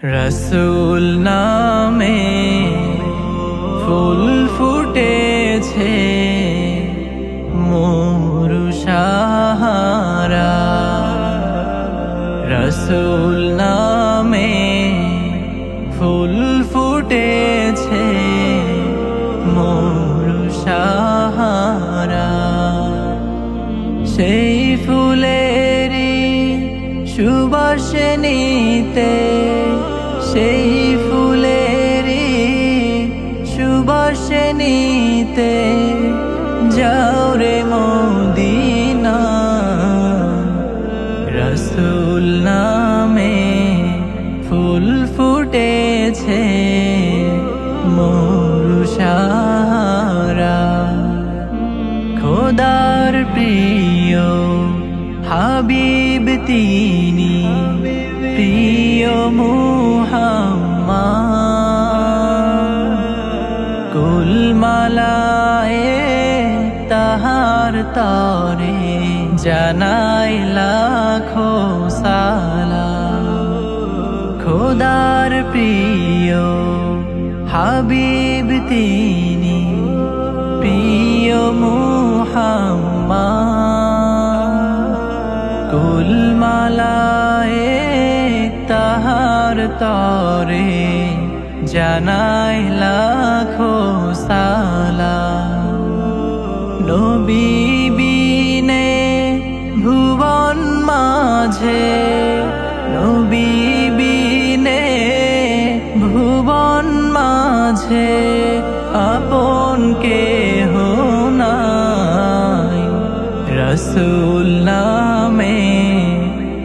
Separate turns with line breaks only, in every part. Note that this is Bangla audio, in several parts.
রসূল নামে ফুল ফুটেছে মরু সাহারা। রসূল নামে ফুল ফুটেছে মরু সাহারা। সেই ফুলেরই সুবাসে নিতে, সেই ফুলেরই সুবাসে নিতে যাও রে মদিনা। রসূল নামে ফুল ফুটেছে মরু সাহারা। খোদার প্রিয় হাবিব তিনি, প্রিয় মুহাম্মদ। কুলমালায়ে তাহার তরে জানাই লাখো সালাম। খোদার প্রিয় হাবিব তিনি, প্রিয় মুহাম্মদ। কুলমালায়ে তাহার তরে জানাই লাখো সালাম। নবী বিনে ভুবন মাঝে, নবী বিনে ভুবন মাঝে আপন কেহ নাই। রসূল নামে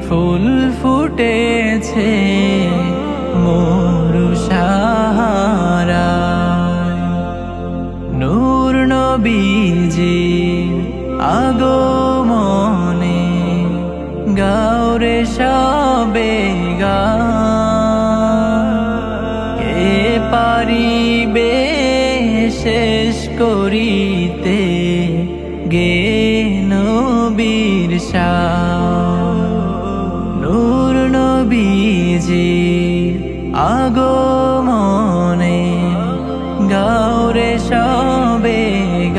ফুল ফুটেছে মরু সাহারা। নূর নবীজির আগমনে গাও রে সবে গান। কে পারিবে শেষ করিতে গে নবীর শান। নূর নবীজির আগমনে গাও রে সবে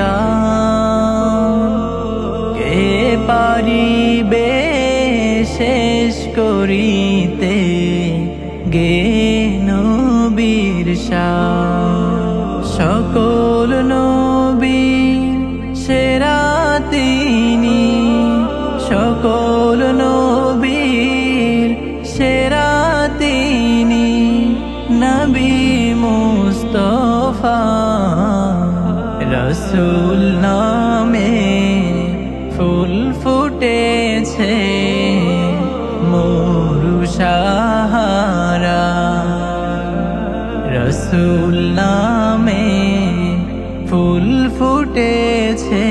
গান। কে পারিবে শেষ করিতে গে নবীর শান। সকল নবীর সেরা তিনি, সকল নবীর সেরা তিনি, নবী মুস্তাফা। রসূল নামে ফুল ফুটেছে মরু সাহারা। রসূল নামে ফুল ফুটেছে